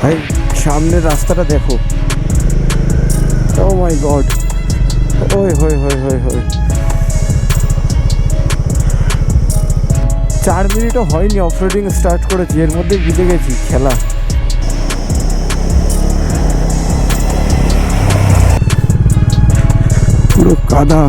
ভাই সামনের রাস্তাটা দেখো, ও মাই গড, ওই হই হই হই হই 4 মিনিটও হয়নি অফরোডিং স্টার্ট করেছি, এর মধ্যে জিতে গেছি খেলা। পুরো কাদা,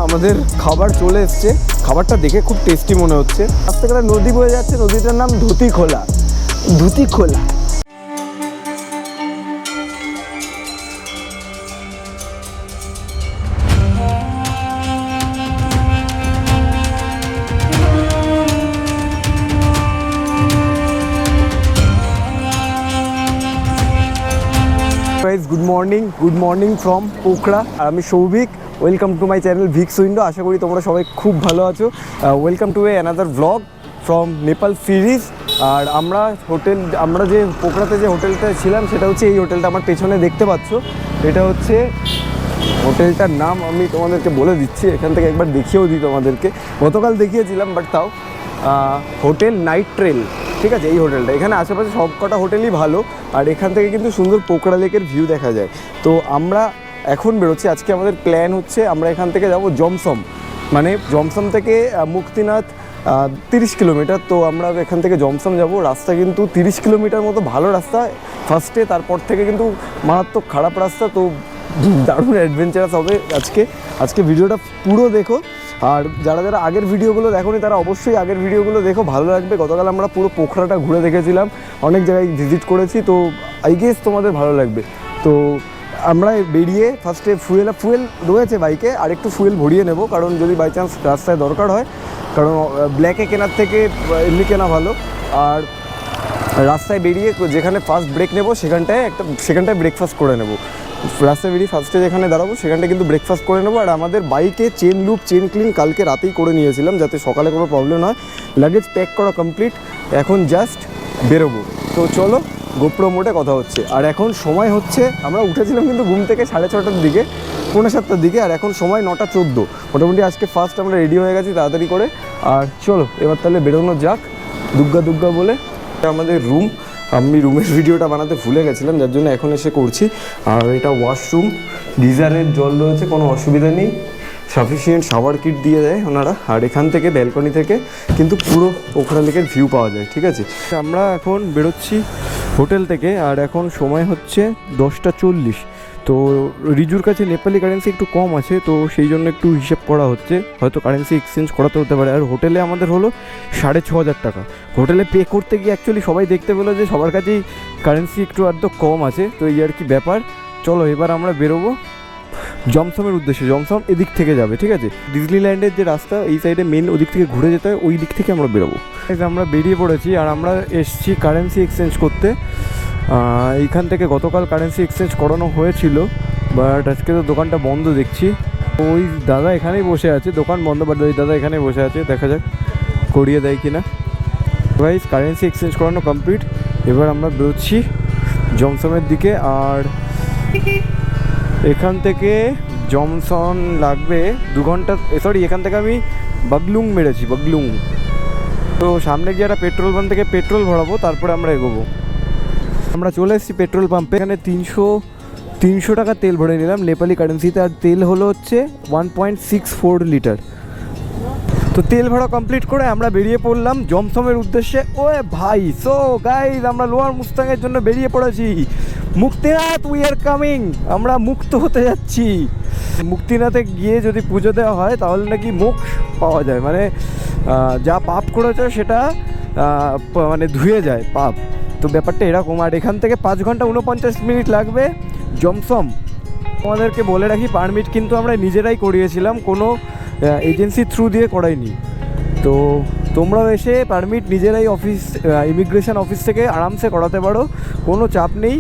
আমাদের খাবার চলে এসছে। খাবারটা দেখে খুব টেস্টি মনে হচ্ছে। রাস্তা থেকে নদী বয়ে যাচ্ছে, নদীটার নাম Dhutikhola. Dhutikhola good morning from Pokhara. আমি Souvik, welcome to my channel Vicks window. আশা করি তোমরা সবাই খুব ভালো আছো। Welcome to another blog from Nepal series. আর আমরা যে পোখরাতে যে হোটেলটা ছিলাম সেটা হচ্ছে এই হোটেলটা আমার পেছনে দেখতে পাচ্ছ। এটা হচ্ছে হোটেলটার নাম, আমি তোমাদেরকে বলে দিচ্ছি, এখান থেকে একবার দেখিয়েও দিই তোমাদেরকে। গতকাল দেখিয়েছিলাম বাট তাও, হোটেল নাইট ট্রেল, ঠিক আছে এই হোটেলটা। এখানে আশেপাশে সব কটা হোটেলই ভালো, আর এখান থেকে কিন্তু সুন্দর পোখরা লেকের ভিউ দেখা যায়। তো আমরা এখন বেরোচ্ছি। আজকে আমাদের প্ল্যান হচ্ছে আমরা এখান থেকে যাব জমসম, মানে জমসম থেকে মুক্তিনাথ 30 কিলোমিটার। তো আমরা এখান থেকে জমসম যাব। রাস্তা কিন্তু 30 কিলোমিটার মতো ভালো রাস্তা ফার্স্টে, তারপর থেকে কিন্তু মারাত্মক খারাপ রাস্তা। তো দারুণ অ্যাডভেঞ্চারাস হবে আজকে ভিডিওটা পুরো দেখো। আর যারা যারা আগের ভিডিওগুলো দেখোনি তারা অবশ্যই আগের ভিডিওগুলো দেখো, ভালো লাগবে। গতকাল আমরা পুরো পোখরাটা ঘুরে দেখেছিলাম, অনেক জায়গায় ভিজিট করেছি, তো আই গেস তোমাদের ভালো লাগবে। তো আমরা বেরিয়ে ফার্স্টে ফুয়েল রয়েছে বাইকে, আর একটু ফুয়েল ভরিয়ে নেব, কারণ যদি বাই চান্স রাস্তায় দরকার হয়, কারণ ব্ল্যাকে কেনার থেকে এমনি কেনা ভালো। আর রাস্তায় বেরিয়ে যেখানে ফার্স্ট ব্রেক নেব সেখানটায় ব্রেকফাস্ট করে নেব। রাস্তায় বেরিয়ে ফার্স্টে যেখানে দাঁড়াবো সেখানটা কিন্তু ব্রেকফাস্ট করে নেবো। আর আমাদের বাইকে চেন ক্লিন কালকে রাতেই করে নিয়েছিলাম, যাতে সকালে কোনো প্রবলেম হয়। লাগেজ প্যাক করা কমপ্লিট, এখন জাস্ট বেরোবো। তো চলো, গোপ্রো মোডে কথা হচ্ছে। আর এখন সময় হচ্ছে, আমরা উঠেছিলাম কিন্তু ঘুম থেকে 6:30টার দিকে, 6:45টার দিকে, আর এখন সময় 9:14। মোটামুটি আজকে ফার্স্ট আমরা রেডি হয়ে গেছি তাড়াতাড়ি করে। আর চলো এবার তাহলে বেরোনো যাক, দুগ্গা বলে। আমাদের রুম, আমি রুমের ভিডিওটা বানাতে ভুলে গেছিলাম, যার জন্য এখন এসে করছি। আর এটা ওয়াশরুম, গিজারের জল রয়েছে, কোনো অসুবিধা নেই, সাফিসিয়েন্ট শাওয়ার কিট দিয়ে দেয় ওনারা। আর এখান থেকে ব্যালকনি থেকে কিন্তু পুরো পোখরা লেকের ভিউ পাওয়া যায়, ঠিক আছে। আমরা এখন বেরোচ্ছি হোটেল থেকে, আর এখন সময় হচ্ছে 10:40। তো রিজুর কাছে নেপালি কারেন্সি একটু কম আছে, তো সেই জন্য একটু হিসেব করা হচ্ছে, হয়তো কারেন্সি এক্সচেঞ্জ করাতে হতে পারে। আর হোটেলে আমাদের হলো 6,500 টাকা। হোটেলে পে করতে গিয়ে অ্যাকচুয়ালি সবাই দেখতে পেলো যে সবার কাছেই কারেন্সি একটু আধটু কম আছে, তো এই আর কি ব্যাপার। চলো এবার আমরা বেরোবো জমসমের উদ্দেশ্যে। জমসম এদিক থেকে যাবে, ঠিক আছে। ডিজনিল্যান্ডের যে রাস্তা এই সাইডে মেন, ওদিক থেকে ঘুরে যেতে হয়, ওই দিক থেকে আমরা বেরোবো। আমরা বেরিয়ে পড়েছি, আর আমরা এসছি কারেন্সি এক্সচেঞ্জ করতে। এইখান থেকে গতকাল কারেন্সি এক্সচেঞ্জ করানো হয়েছিল, বাট আজকে তো দোকানটা বন্ধ দেখছি। ওই দাদা এখানেই বসে আছে, দোকান বন্ধ, বাট ওই দাদা এখানেই বসে আছে, দেখা যাক করিয়ে দেয় কিনা। ভাই কারেন্সি এক্সচেঞ্জ করানো কমপ্লিট, এবার আমরা বেরোচ্ছি জমসমের দিকে। আর এখান থেকে জমসন লাগবে 2 ঘন্টা, সরি এখান থেকে আমি বাগলুং মেরেছি, বাগলুং। তো সামনে গিয়ে একটা পেট্রোল পাম্প থেকে পেট্রোল ভরাবো, তারপরে আমরা এগোবো। আমরা চলে এসেছি পেট্রোল পাম্পে। এখানে 300 টাকা তেল ভরে নিলাম নেপালি কারেন্সিতে, আর তেল হলো হচ্ছে 1.64 লিটার। তো তেল ভরা কমপ্লিট করে আমরা বেরিয়ে পড়লাম জমসমের উদ্দেশ্যে। ওয়ে ভাই, সো গাইজ আমরা লোয়ার মুস্তাংয়ের জন্য বেরিয়ে পড়েছি। মুক্তিনাথ, উই আর কামিং, আমরা মুক্ত হতে যাচ্ছি। মুক্তিনাথে গিয়ে যদি পুজো দেওয়া হয় তাহলে নাকি মোক্ষ পাওয়া যায়, মানে যা পাপ করেছে সেটা মানে ধুয়ে যায় পাপ। তো ব্যাপারটা এরকম। আর এখান থেকে 5 ঘন্টা 49 মিনিট লাগবে জমসম। আমাদেরকে বলে রাখি, পারমিট কিন্তু আমরা নিজেরাই করিয়েছিলাম, কোনো এজেন্সির থ্রু দিয়ে করাইনি। তো তোমরাও এসে পারমিট নিজেরাই ইমিগ্রেশন অফিস থেকে আরামসে করাতে পারো, কোনো চাপ নেই।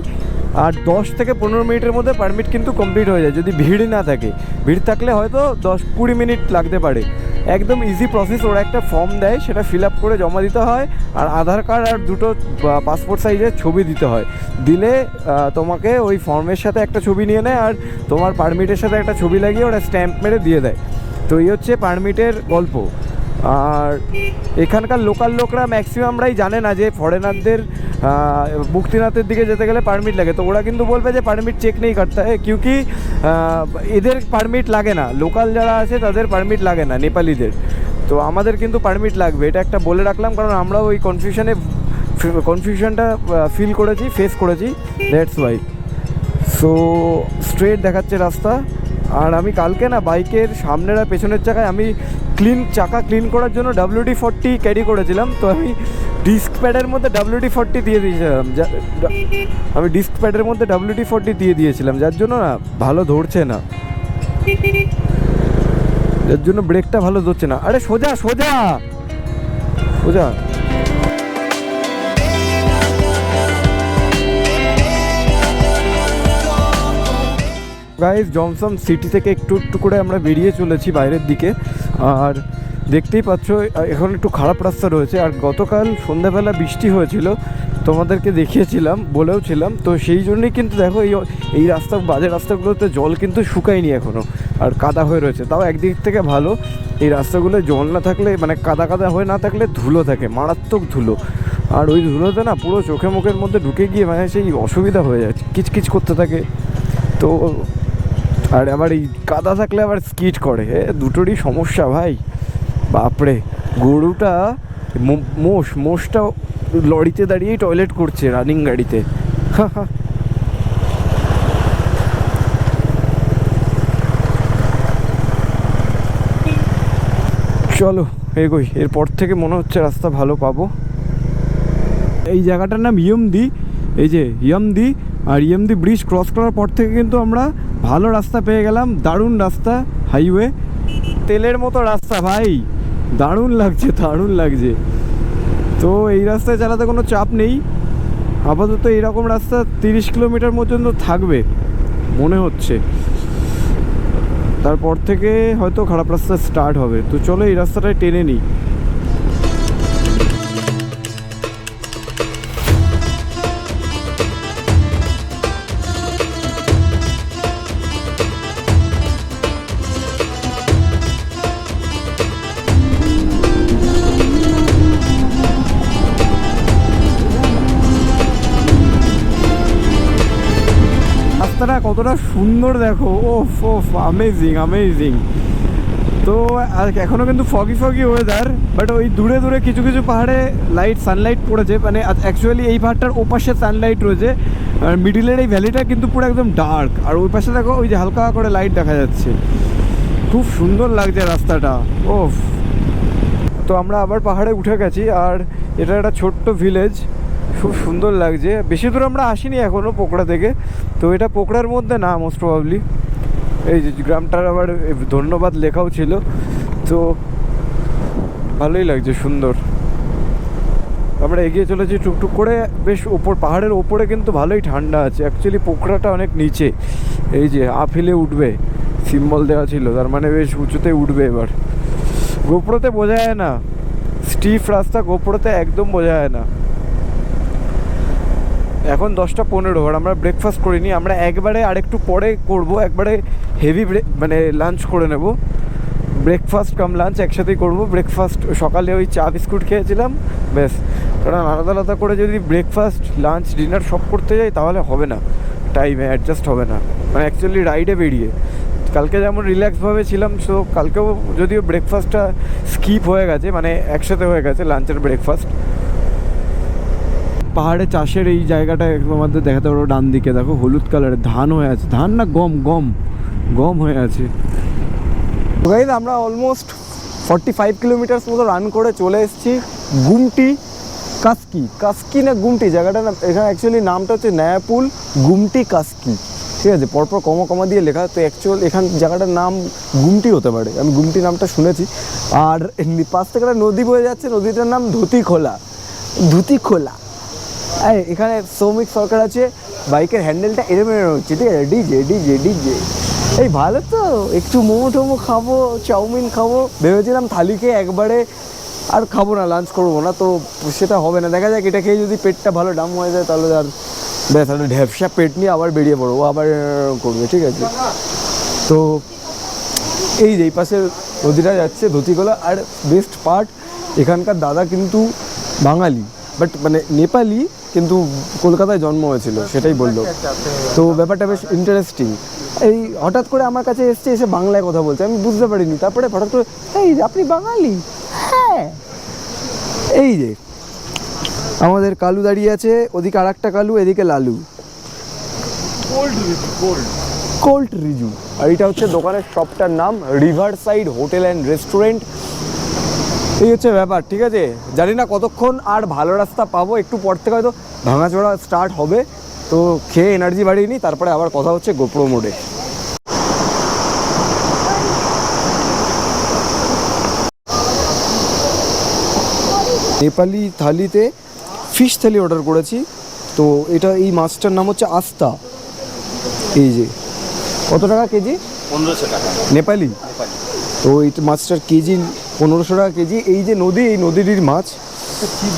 আর 10 থেকে 15 মিনিটের মধ্যে পারমিট কিন্তু কমপ্লিট হয়ে যায়, যদি ভিড় না থাকে। ভিড় থাকলে হয়তো 10-20 মিনিট লাগতে পারে। একদম ইজি প্রসেস। ওরা একটা ফর্ম দেয়, সেটা ফিল আপ করে জমা দিতে হয়, আর আধার কার্ড আর দুটো পাসপোর্ট সাইজের ছবি দিতে হয়। দিলে তোমাকে ওই ফর্মের সাথে একটা ছবি নিয়ে নেয়, আর তোমার পারমিটের সাথে একটা ছবি লাগিয়ে ওরা স্ট্যাম্প মেরে দিয়ে দেয়। তো এই হচ্ছে পারমিটের গল্প। আর এখানকার লোকাল লোকরা ম্যাক্সিমামরাই জানে না যে ফরেনারদের মুক্তিনাথের দিকে যেতে গেলে পারমিট লাগে। তো ওরা কিন্তু বলবে যে পারমিট চেক নেই করতে হয়, কিউকি এদের পারমিট লাগে না, লোকাল যারা আছে তাদের পারমিট লাগে না, নেপালিদের। তো আমাদের কিন্তু পারমিট লাগবে, এটা একটা বলে রাখলাম, কারণ আমরাও ওই কনফিউশনটা ফিল করেছি, ফেস করেছি, দ্যাটস ওয়াই। সো স্ট্রেট দেখাচ্ছে রাস্তা। আর আমি কালকে না বাইকের সামনের আর পেছনের চাকায় আমি চাকা ক্লিন করার জন্য WD-40 ক্যারি করেছিলাম। তো আমি ডিস্ক প্যাডের মধ্যে WD-40 দিয়ে দিয়েছিলাম, দিয়ে দিয়েছিলাম, যার জন্য না ভালো ধরছে না, যার জন্য ব্রেকটা ভালো ধরছে না। আরে সোজা সোজা সোজা। গাইস, জনসন সিটি থেকে একটু একটু করে আমরা বেরিয়ে চলেছি বাইরের দিকে। আর দেখতেই পাচ্ছ এখন একটু খারাপ রাস্তা রয়েছে। আর গতকাল সন্ধ্যাবেলা বৃষ্টি হয়েছিল, তোমাদেরকে দেখিয়েছিলাম, বলেওছিলাম। তো সেই জন্যই কিন্তু দেখো এই বাজে রাস্তাগুলোতে জল কিন্তু শুকায়নি এখনও, আর কাদা হয়ে রয়েছে। তাও একদিক থেকে ভালো, এই রাস্তাগুলো জল না থাকলে, মানে কাদা কাদা হয়ে না থাকলে ধুলো থাকে, মারাত্মক ধুলো। আর ওই ধুলোতে না পুরো চোখে মুখের মধ্যে ঢুকে গিয়ে মানে সেই অসুবিধা হয়ে যায়, কিচকিচ করতে থাকে। তো আর আবার এই কাদা থাকলে আবার স্কিড করে, দুটোরই সমস্যা ভাই। বাপরে, গরুটা মোষটা লরিতে দাঁড়িয়েই টয়লেট করছে রানিং গাড়িতে। চলো এগোই, এরপর থেকে মনে হচ্ছে রাস্তা ভালো পাবো। এই জায়গাটার নাম ইয়মদি, এই যে ইয়মদি। আর ইয়মদি ব্রিজ ক্রস করার পর থেকে কিন্তু আমরা ভালো রাস্তা পেয়ে গেলাম, দারুণ রাস্তা, হাইওয়ে, তেলের মতো রাস্তা ভাই, দারুণ লাগছে, দারুণ লাগছে। তো এই রাস্তায় চালাতে কোনো চাপ নেই আপাতত। এইরকম রাস্তা 30 কিলোমিটার পর্যন্ত থাকবে মনে হচ্ছে, তারপর থেকে হয়তো খারাপ রাস্তা স্টার্ট হবে। তো চলো এই রাস্তাটায় টেনে নিই। রাস্তাটা কতটা সুন্দর দেখো, ওফ ওফ, অ্যামেজিং অ্যামেজিং। তো আর এখনও কিন্তু ফগি ওয়েদার, বাট ওই দূরে দূরে কিছু কিছু পাহাড়ে সানলাইট পড়েছে, মানে অ্যাকচুয়ালি এই পাহাড়টার ওপাশে সানলাইট রয়েছে, আর মিডিলের এই ভ্যালিটা কিন্তু পুরো একদম ডার্ক। আর ওই পাশে দেখো ওই যে হালকা করে লাইট দেখা যাচ্ছে, খুব সুন্দর লাগছে রাস্তাটা, ওফ। তো আমরা আবার পাহাড়ে উঠে গেছি, আর এটা একটা ছোট্ট ভিলেজ, খুব সুন্দর লাগছে। বেশি দূর আমরা আসিনি এখনও পোকড়া থেকে। তো এটা পোকড়ার মধ্যে না, মোস্ট প্রবাবলি। এই যে গ্রামটার আবার ধন্যবাদ লেখাও ছিল। তো ভালোই লাগছে, সুন্দর। আমরা এগিয়ে চলেছি টুকটুক করে, বেশ পাহাড়ের ওপরে কিন্তু ভালোই ঠান্ডা আছে। অ্যাকচুয়ালি পোকড়াটা অনেক নিচে, এই যে আপ হিলে উঠবে সিম্বল দেওয়া ছিল, তার মানে বেশ উঁচুতে উঠবে। এবার গোপ্রোতে বোঝা যায় না, স্টিফ রাস্তা, গোপ্রোতে একদম বোঝা যায় না। এখন 10:15, আর আমরা ব্রেকফাস্ট করিনি। আমরা একবারে আরেকটু পরে করব, একবারে হেভি মানে লাঞ্চ করে নেব, ব্রেকফাস্ট কাম লাঞ্চ একসাথেই করব। ব্রেকফাস্ট সকালে ওই চা বিস্কুট খেয়েছিলাম, ব্যাস। কারণ আলাদা আলাদা করে যদি ব্রেকফাস্ট লাঞ্চ ডিনার সব করতে যাই তাহলে হবে না, টাইমে অ্যাডজাস্ট হবে না, মানে অ্যাকচুয়ালি রাইডে বেরিয়ে। কালকে যেমন রিল্যাক্সভাবে ছিলাম, সো কালকেও যদিও ব্রেকফাস্টটা স্কিপ হয়ে গেছে, মানে একসাথে হয়ে গেছে লাঞ্চের ব্রেকফাস্ট। পাহাড়ে চাষের এই জায়গাটা আমাদের দেখাতে পারবো, ডান দিকে দেখো হলুদ কালারের ধান হয়ে আছে, ধান না গম হয়ে আছে। গাইস, আমরা অলমোস্ট 45 কিলোমিটার মতো রান করে চলে এসেছি গুমটি কাস্কি না গুমটি জায়গাটা না, এখানে অ্যাকচুয়ালি নামটা হচ্ছে নয়াপুল গুমটি কাস্কি, ঠিক আছে, পরপর কমা দিয়ে লেখা। তো অ্যাকচুয়াল এখান জায়গাটার নাম গুমটি হতে পারে, আমি গুমটি নামটা শুনেছি। আর পাশ থেকে একটা নদী বয়ে যাচ্ছে, নদীটার নাম ধুতিখোলা। এখানে শ্রমিক সরকার আছে, বাইকের হ্যান্ডেলটা এরম হচ্ছে, ঠিক আছে, ডিজে। এই ভালো তো, একটু মোমো টোমো খাবো, চাউমিন খাবো, ভেবেছিলাম থালি খেয়ে একবারে আর খাবো না, লাঞ্চ করবো না, তো সেটা হবে না। দেখা যাক, এটা খেয়ে যদি পেটটা ভালো ডাম হয়ে যায় তাহলে আর ব্যাস, একটা ঢ্যাপসা পেট নিয়ে আবার বেরিয়ে পড়বো, আবার করবে, ঠিক আছে। তো এই যে এই পাশে নদীটা যাচ্ছে ধুতিগোলা, আর বেস্ট পার্ট এখানকার দাদা কিন্তু বাঙালি, বাট মানে নেপালি, কিন্তু কলকাতায় জন্ম হয়েছিল, সেটাই বললো। তো ব্যাপারটা বেশ ইন্টারেস্টিং। এই হঠাৎ করে আমার কাছে এসছে, এসে বাংলায় কথা বলছে, আমি বুঝতে পারিনি। তারপরে হঠাৎ করে, এই আপনি বাঙালি? হ্যাঁ। এই যে আমাদের কালু দাঁড়িয়ে আছে, ওদিকে আর একটা কালু, এদিকে লালু। কোল্ড রিজু। আর এটা হচ্ছে দোকানের শপটার নাম river side hotel and restaurant. এই হচ্ছে ব্যাপার, ঠিক আছে। জানি না কতক্ষণ আর ভালো রাস্তা পাবো, একটু পর থেকে হয়তো ভাঙাচোরা স্টার্ট হবে। তো খেয়ে এনার্জি বাড়িয়ে নিই, তারপরে আবার কথা হচ্ছে গোপ্রো মোডে। নেপালি থালিতে ফিশ থালি অর্ডার করেছি। তো এটা, এই মাছটার নাম হচ্ছে আস্তা। এই যে কত টাকা কেজি? 1500 টাকা নেপালি। তো এই মাছটার কেজি 1500 টাকা কেজি। এই যে নদী, এই নদীর মাছ।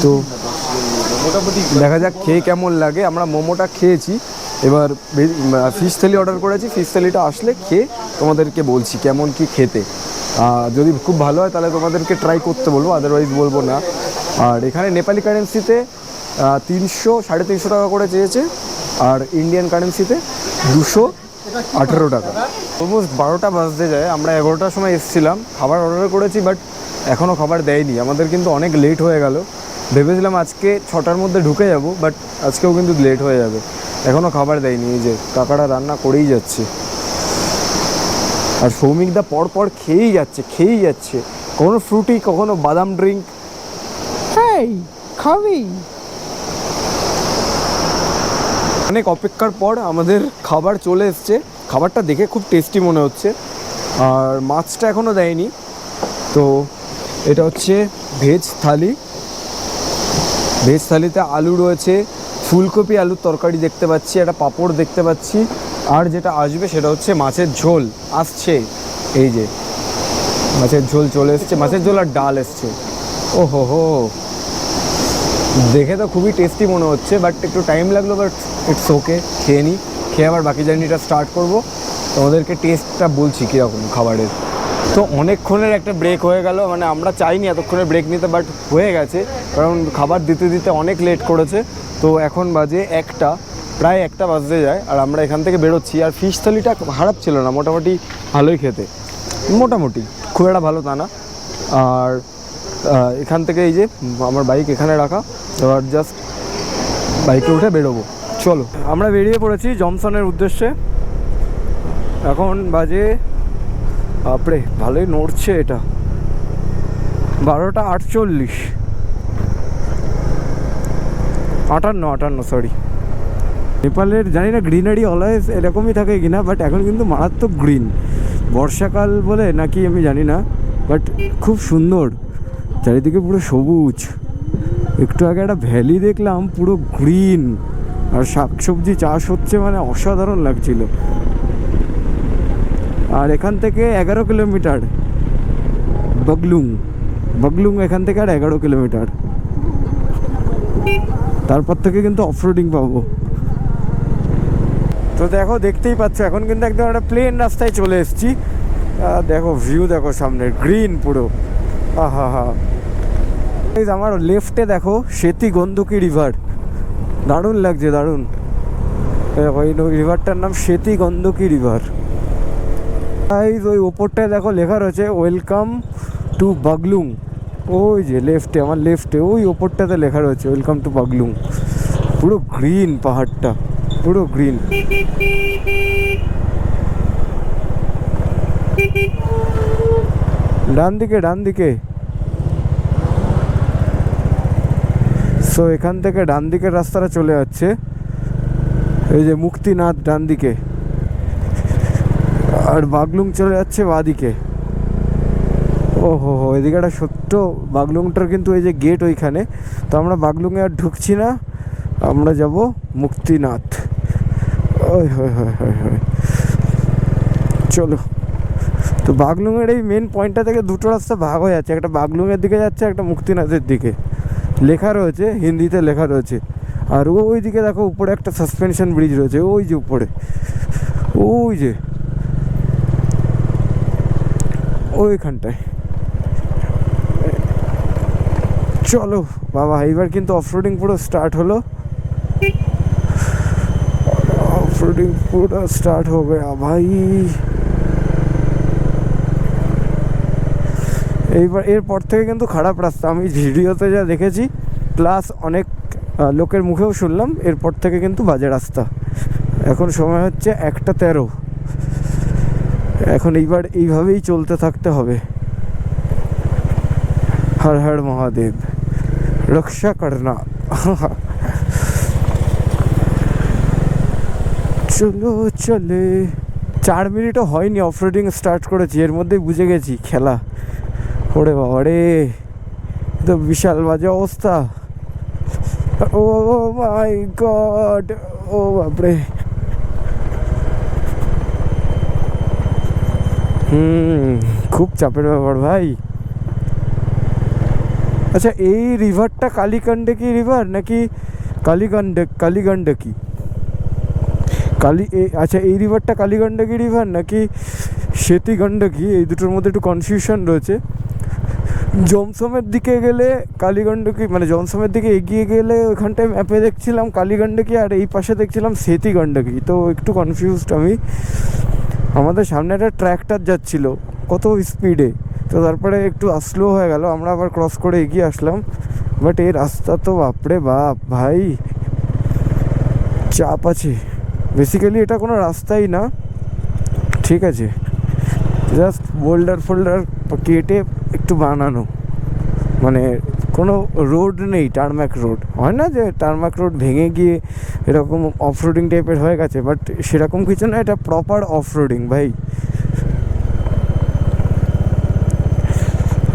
তো মোটামুটি দেখা যাক খেয়ে কেমন লাগে। আমরা মোমোটা খেয়েছি, এবার ফিশ থালি অর্ডার করেছি। ফিশ থালিটা আসলে খেয়ে তোমাদেরকে বলছি কেমন কি খেতে। যদি খুব ভালো হয় তাহলে তোমাদেরকে ট্রাই করতে বলবো, আদারওয়াইজ বলবো না। আর এখানে নেপালি কারেন্সিতে 300 350 টাকা করে চেয়েছে, আর ইন্ডিয়ান কারেন্সিতে 218 টাকা। অলমোস্ট 12টা বাজতে যায়। আমরা 11টার সময় এসেছিলাম, খাবার অর্ডার করেছি, বাট এখনও খাবার দেয়নি আমাদের, কিন্তু অনেক লেট হয়ে গেল। ভেবেছিলাম আজকে 6টার মধ্যে ঢুকে যাব, বাট আজকেও কিন্তু লেট হয়ে যাবে, এখনও খাবার দেয়নি। এই যে কাকারা রান্না করেই যাচ্ছে, আর সৌমিকদা পরপর খেয়েই যাচ্ছে। কখনো ফ্রুটি, কখনো বাদাম ড্রিঙ্ক। হ্যাঁ, খাবি? অনেক অপেক্ষার পর আমাদের খাবার চলে এসছে। খাবারটা দেখে খুব টেস্টি মনে হচ্ছে, আর মাছটা এখনও দেয়নি। তো এটা হচ্ছে ভেজ থালি। ভেজ থালিতে আলু রয়েছে, ফুলকপি আলুর তরকারি দেখতে পাচ্ছি, একটা পাঁপড় দেখতে পাচ্ছি, আর যেটা আসবে সেটা হচ্ছে মাছের ঝোল আসছে। এই যে মাছের ঝোল চলে এসছে, মাছের ঝোল আর ডাল এসছে। ও হো, দেখে তো খুবই টেস্টি মনে হচ্ছে, বাট একটু টাইম লাগলো, বাট ইটস ওকে। খেয়ে নিই, খেয়ে আবার বাকি জার্নিটা স্টার্ট করব। তোমাদেরকে টেস্টটা বলছি কীরকম খাবারের। তো অনেকক্ষণের একটা ব্রেক হয়ে গেল, মানে আমরা চাইনি এতক্ষণের ব্রেক নিতে, বাট হয়ে গেছে, কারণ খাবার দিতে দিতে অনেক লেট করেছে। তো এখন বাজে প্রায় একটা বাজতে যায়, আর আমরা এখান থেকে বেরোচ্ছি। আর ফিশ থালিটা খারাপ ছিল না, মোটামুটি ভালোই খেতে, মোটামুটি খুব একটা ভালো তা না। আর এখান থেকে এই যে আমার বাইক এখানে রাখা, এবার জাস্ট বাইকে উঠে বেরোবো। চলো, আমরা বেরিয়ে পড়েছি জমসনের উদ্দেশ্যে। এখন বাজে, বাপরে ভালোই নড়ছে এটা, 12টা 48, 58, সরি। নেপালের জানি না গ্রিনারি অলওয়েজ এরকমই থাকে কিনা, বাট এখন কিন্তু মারাত্মক গ্রিন। বর্ষাকাল বলে নাকি আমি জানি না, বাট খুব সুন্দর, চারিদিকে পুরো সবুজ। একটু আগে একটা ভ্যালি দেখলাম, পুরো গ্রিন, আর শাকসবজি চাষ হচ্ছে, মানে অসাধারণ লাগছিল। আর এখান থেকে 11 কিলোমিটার বগলুং, এখান থেকে আর 11 কিলোমিটার। তারপর থেকে কিন্তু অফরোডিং পাবো। তো দেখো, দেখতেই পাচ্ছ এখন কিন্তু একদম একটা প্লেন রাস্তায় চলে এসেছি। দেখো ভিউ, দেখো সামনে গ্রিন পুরো, আহা। আমার লেফটে দেখো সেতী গন্ধকি রিভার, দারুণ লাগছে, দারুণ। ওই রিভারটার নাম সেতী গন্ধকি রিভার। ওই ওপরটায় দেখো লেখা রয়েছে ওয়েলকাম টু বাগলুং। ওই যে লেফটে, আমার লেফটে ওই ওপরটাতে লেখা রয়েছে ওয়েলকাম টু বাগলুং। পুরো গ্রিন পাহাড়টা, পুরো গ্রিন। ডান দিকে। সো এখান থেকে ডান দিকের রাস্তাটা চলে যাচ্ছে, এই যে মুক্তিনাথ ডান দিকে, আর বাগলুং চলে যাচ্ছে বাঁদিকে। ওহো, এদিকে একটা ছোট্ট বাগলুংটার কিন্তু এই যে গেট ওইখানে। তো আমরা বাগলুংয়ে আর ঢুকছি না, আমরা যাব মুক্তিনাথ। ওই হয়। চলো, তো বাগলুংয়ের এই মেন পয়েন্টটা থেকে দুটো রাস্তা ভাগ হয়ে যাচ্ছে, একটা বাগলুংয়ের দিকে যাচ্ছে, একটা মুক্তিনাথের দিকে। লেখা রয়েছে, হিন্দিতে লেখা রয়েছে। আর ওই দিকে দেখো উপরে একটা সাসপেনশন ব্রিজ রয়েছে, ওই যে উপরে, ওই যে ওইখানটায়। চলো বাবা, এইবার কিন্তু অফরোডিং পুরো স্টার্ট হলো, অফরোডিং পুরো স্টার্ট हो गया ভাই। এইবার এরপর থেকে কিন্তু খারাপ রাস্তা, আমি ভিডিওতে যা দেখেছি প্লাস অনেক লোকের মুখেও শুনলাম, এরপর থেকে কিন্তু বাজে রাস্তা। এখন সময় হচ্ছে 1:13, এখন এইবার এইভাবেই চলতে থাকতে হবে। হর হর মহাদেব, রক্ষা করনা। চলো চলে, 4 মিনিটও হয়নি অফরোডিং স্টার্ট করেছি, এর মধ্যেই বুঝে গেছি খেলা। ওরে বাবা রে, তো বিশাল বাজে অবস্থা। ও মাই গড, ও বাপরে। খুব চাপের ব্যাপার ভাই। আচ্ছা, এই রিভারটা কালীগণ্ডকী রিভার নাকি কালীগণ্ডকী? আচ্ছা, এই রিভারটা কালীগণ্ডকী রিভার নাকি সেতী গণ্ডকী, এই দুটোর মধ্যে একটু কনফিউশন রয়েছে। জমসমের দিকে গেলে কালীগণ্ডকী, মানে জমসমের দিকে এগিয়ে গেলে ওইখানটায় ম্যাপে দেখছিলাম কালীগণ্ডকী, আর এই পাশে দেখছিলাম সেতী গণ্ডকী, তো একটু কনফিউজড আমি। আমাদের সামনে একটা ট্র্যাক্টর যাচ্ছিল কত স্পিডে, তো তারপরে একটু স্লো হয়ে গেল, আমরা আবার ক্রস করে এগিয়ে আসলাম। বাট এই রাস্তা তো বাপরে বাপ ভাই, চাপ আছে। বেসিক্যালি এটা কোনো রাস্তাই না, ঠিক আছে, জাস্ট বোল্ডার ফোল্ডার কেটে একটু বানানো, মানে কোনো রোড নেই, টারম্যাক রোড হয় না যে টারম্যাক রোড ভেঙে গিয়ে এরকম অফরোডিং টাইপের হয়ে গেছে, বাট সেরকম কিছু না, এটা প্রপার অফরোডিং ভাই।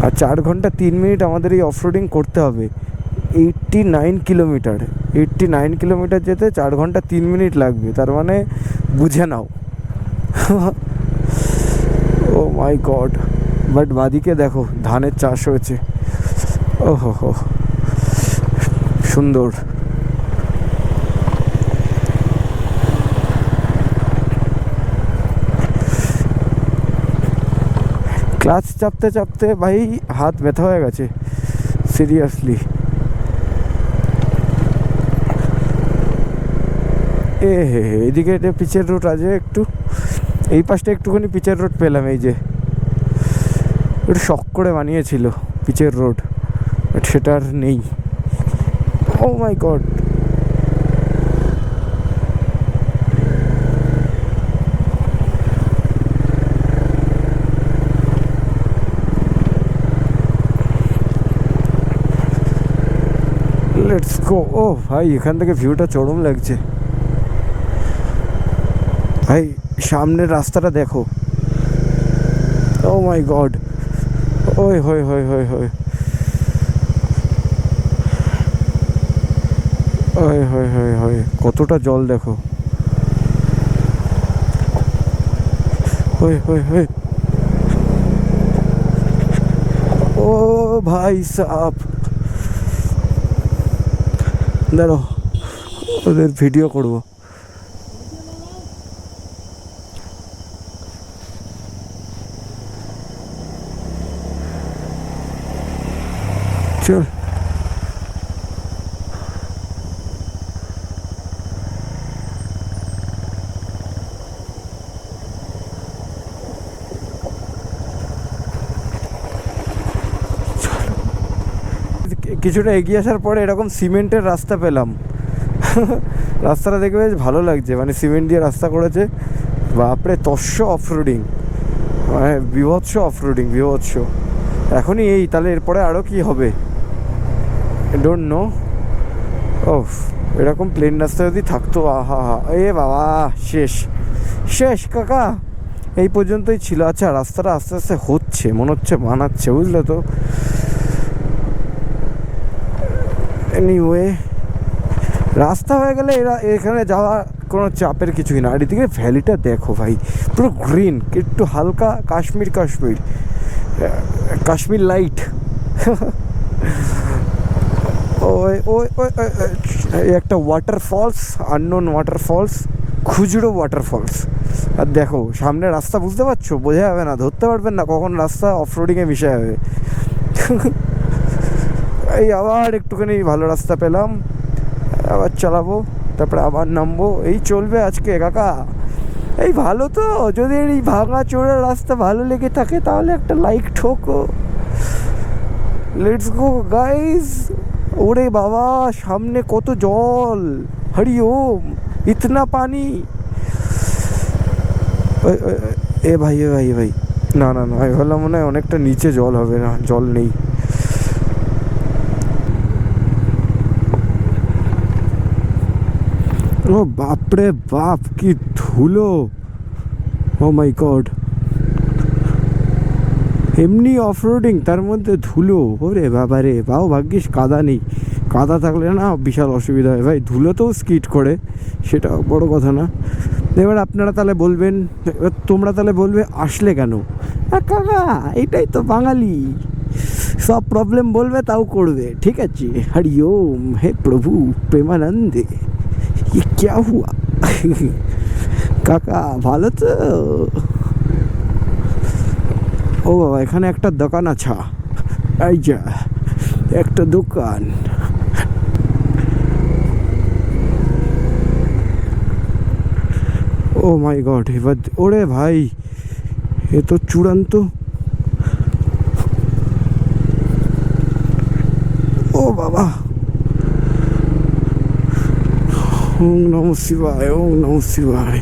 আর 4 ঘন্টা 3 মিনিট আমাদের এই অফরোডিং করতে হবে। 89 কিলোমিটার, 89 কিলোমিটার যেতে 4 ঘন্টা 3 মিনিট লাগবে, তার মানে বুঝে নাও। ও মাই গড। বাট বাদিকে দেখো ধানের চাষ হয়েছে, ওহো হো, সুন্দর। ক্লাচ চাপতে চাপতে ভাই হাত ব্যথা হয়ে গেছে সিরিয়াসলি। হে এইদিকে এটা পিচের রোড আছে একটু, এই পাশটা একটুখানি পিচের রোড পেলাম, এই যে একটু শখ করে বানিয়েছিল পিচের রোড, বাট সেটা আর নেই। ও মাই গড, লেটস গো। ও ভাই, এখান থেকে ভিউটা চরম লাগছে ভাই, সামনের রাস্তাটা দেখো। ও মাই গড, ওই হয় হয় হয় হয়, ওই হয় হয় হয়, কতটা জল দেখো। ওই হয় হয়, ও ভাই সাপ, দাঁড়ো ওদের ভিডিও করবো। চল, কিছুটা এগিয়ে আসার পরে এরকম সিমেন্টের রাস্তা পেলাম। রাস্তাটা দেখে বেশ ভালো লাগছে, মানে সিমেন্ট দিয়ে রাস্তা করেছে, বাপরে তস্য অফরোডিং, মানে বিভৎস অফরোডিং, বিভৎস। এখনই এই, তাহলে এরপরে আরও কি হবে ডোন্ট নো। ও এরকম প্লেন রাস্তা যদি থাকতো, আহা হা, এ বাবা, শেষ শেষ কাকা, এই পর্যন্তই ছিল। আচ্ছা, রাস্তাটা আস্তে আস্তে হচ্ছে, মনে হচ্ছে বানাচ্ছে, বুঝলে তো। এনিওয়ে, রাস্তা হয়ে গেলে এরা এখানে যাওয়া কোনো চাপের কিছুই না। আর এদিকে ভ্যালিটা দেখো ভাই, পুরো গ্রিন, একটু হালকা কাশ্মীর কাশ্মীর কাশ্মীর লাইট। ওই ওই ওই ওই, এই একটা ওয়াটারফলস, আননোন ওয়াটারফলস, খুচরো ওয়াটারফলস। আর দেখো সামনে রাস্তা, বুঝতে পারছো? বোঝা যাবে না, ধরতে পারবেন না কখন রাস্তা অফরোডিংয়ে মিশে যাবে। এই আবার একটুখানি ভালো রাস্তা পেলাম, আবার চালাবো, তারপরে আবার নামবো, এই চলবে আজকে কাকা। এই ভালো তো, যদি এই ভাঙা চোরা রাস্তা ভালো লেগে থাকে তাহলে একটা লাইক ঠোকো। Let's go guys. ওরে বাবা, সামনে কত জল, হরি ওম, ইতনা পানি। এ ভাই এ ভাই এ ভাই, না না না, আমি ভাবলাম মনে হয় অনেকটা নিচে জল হবে, না জল নেই। ও বাপরে বাপ, কি ধুলো, ও মাই গড। এমনি অফরোডিং, তার মধ্যে ধুলো, ওরে বাবা রে বাও, ভাগ্যিস কাদা নেই। কাদা থাকলে না বিশাল অসুবিধা হয় ভাই, ধুলোতেও স্কিট করে, সেটা বড় কথা না। এবার আপনারা তাহলে বলবেন, এবার তোমরা তাহলে বলবে আসলে কেন? কাকা এটাই তো বাঙালি, সব প্রবলেম বলবে তাও করবে, ঠিক আছে। হরি ওম, হে প্রভু প্রেমানন্দে, ये क्या हुआ? কাকা ভালো তো? ও বাবা, এখানে একটা দোকান আছে, এই যা একটা দোকান। ও মাই গড, এবার ওরে ভাই, এ তো চূড়ান্ত। ও বাবা, ওম নমঃ শিবায়, ওম নমঃ শিবায়।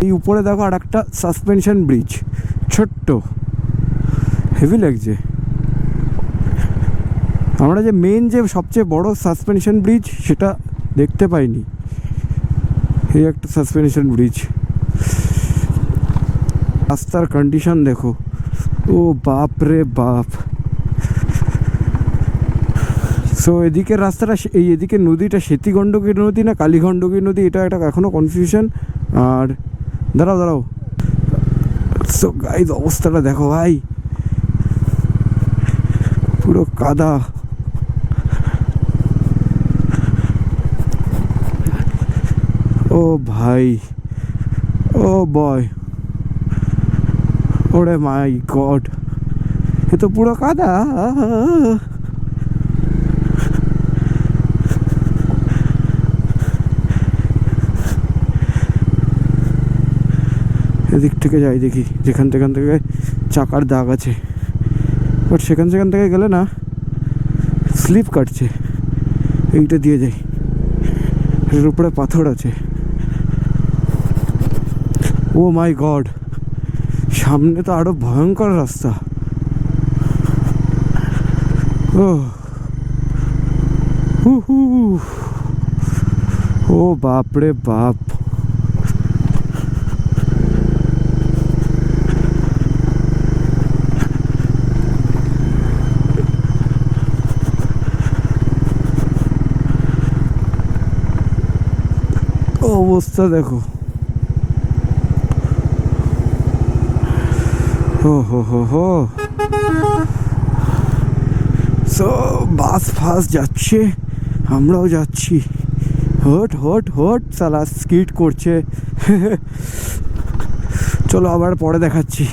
এই উপরে দেখো আর একটা সাসপেনশন ব্রিজ, ছোট্ট, হেভি লাগছে। আমরা যে মেন যে সবচেয়ে বড় সাসপেনশন ব্রিজ সেটা দেখতে পাইনি। এই একটা সাসপেনশন ব্রিজ, রাস্তার কন্ডিশন দেখো, ও বাপ রে বাপ। সো এদিকের রাস্তাটা, এই এদিকে নদীটা সেতিগণ্ডকী নদী না কালীগণ্ডকী নদী, এটা একটা এখনও কনফিউশন। আর দাঁড়াও দাঁড়াও, সো গাইস অবস্থাটা দেখো ভাই, পুরো কাদা। ও ভাই, ও বয়, ওরে মাই গড, এ তো পুরো কাদা। এদিক থেকে যাই দেখি, যেখান থেকে চাকার দাগ আছে, বাট সেখান থেকে গেলে না স্লিপ কাটছে। এইটা দিয়ে যাই, এর উপরে পাথর আছে। ও মাই গড, সামনে তো আরো ভয়ঙ্কর রাস্তা। ও ও বাপরে বাপ। অবস্থা দেখো, ও হো হো হো। সো বাস ফাস যাচ্ছে, আমরাও যাচ্ছি, হট হট হট, সালা স্কিট করছে। চলো আবার পরে দেখাচ্ছি।